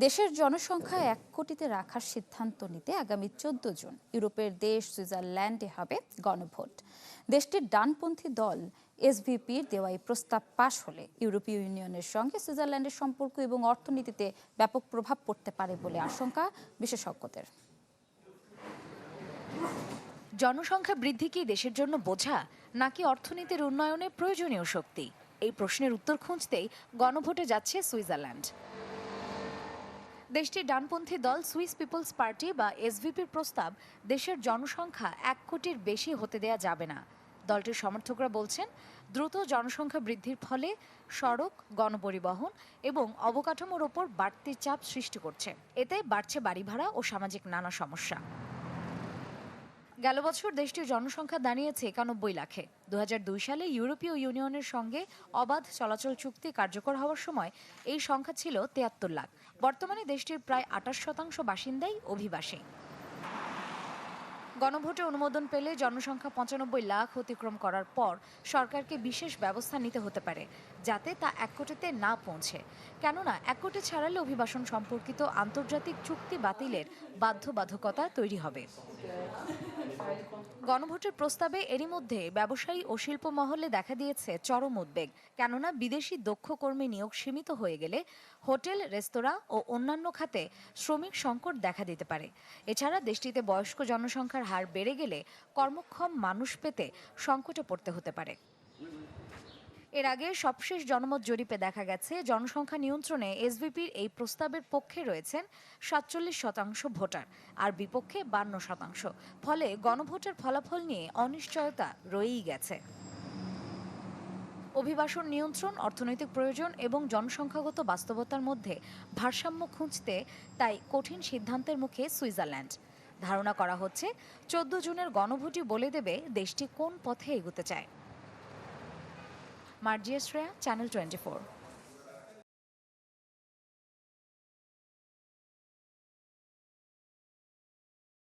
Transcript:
দেশের জনসংখ্যা ১ কোটিতে রাখার সিদ্ধান্ত নিতে আগামী ১৪ জুন ইউরোপের দেশ সুইজারল্যান্ডে হবে গণভোট। দেশটির ডানপন্থী দল এসভিপির দেওয়া এই প্রস্তাব পাশ হলে ইউরোপীয় ইউনিয়নের সঙ্গে সুইজারল্যান্ডের সম্পর্ক এবং অর্থনীতিতে ব্যাপক প্রভাব পড়তে পারে বলে আশঙ্কা বিশেষজ্ঞদের। জনসংখ্যা বৃদ্ধি কি দেশের জন্য বোঝা নাকি অর্থনীতির উন্নয়নে প্রয়োজনীয় শক্তি? এই প্রশ্নের উত্তর খুঁজতেই গণভোটে যাচ্ছে সুইজারল্যান্ড। দেশটির ডানপন্থী দল সুইস পিপলস পার্টি বা এসভিপির প্রস্তাব দেশের জনসংখ্যা ১ কোটির বেশি হতে দেয়া যাবে না। দলটির সমর্থকরা বলছেন, দ্রুত জনসংখ্যা বৃদ্ধির ফলে সড়ক, গণপরিবহন এবং অবকাঠামোর ওপর বাড়তি চাপ সৃষ্টি করছে। এতে বাড়ছে বাড়ি ভাড়া ও সামাজিক নানা সমস্যা। গেল বছর দেশটির জনসংখ্যা দাঁড়িয়েছে ৯১ লাখে। ২০০২ সালে ইউরোপীয় ইউনিয়নের সঙ্গে অবাধ চলাচল চুক্তি কার্যকর হওয়ার সময় এই সংখ্যা ছিল ৭৩ লাখ। বর্তমানে দেশটির প্রায় ২৮% বাসিন্দাই অভিবাসী। গণভোটে অনুমোদন পেলে জনসংখ্যা ৯৫ লাখ অতিক্রম করার পর সরকারকে বিশেষ ব্যবস্থা নিতে হতে পারে যাতে তা ১ কোটিতে না পৌঁছে। কেননা ১ কোটি ছাড়ালে অভিবাসন সম্পর্কিত আন্তর্জাতিক চুক্তি বাতিলের বাধ্যবাধকতা তৈরি হবে। গণভোটের প্রস্তাবে এরই মধ্যে ব্যবসায়ী ও শিল্প মহলে দেখা দিয়েছে চরম উদ্বেগ। কেননা বিদেশি দক্ষ কর্মী নিয়োগ সীমিত হয়ে গেলে হোটেল, রেস্তোরাঁ ও অন্যান্য খাতে শ্রমিক সংকট দেখা দিতে পারে। এছাড়া দেশটিতে বয়স্ক জনসংখ্যার হার বেড়ে গেলে কর্মক্ষম মানুষ পেতে সংকটে পড়তে হতে পারে। এর আগে সবশেষ জনমত জরিপে দেখা গেছে জনসংখ্যা নিয়ন্ত্রণে এসভিপির এই প্রস্তাবের পক্ষে রয়েছেন ৪৭% ভোটার আর বিপক্ষে ৫২%। ফলে গণভোটের ফলাফল নিয়ে অনিশ্চয়তা রয়েই গেছে। অভিবাসন নিয়ন্ত্রণ, অর্থনৈতিক প্রয়োজন এবং জনসংখ্যাগত বাস্তবতার মধ্যে ভারসাম্য খুঁজতে তাই কঠিন সিদ্ধান্তের মুখে সুইজারল্যান্ড। ধারণা করা হচ্ছে ১৪ জুনের গণভোটই বলে দেবে দেশটি কোন পথে এগোতে চায়। মার্জিয়া শ্রেয়া, চ্যানেল 24।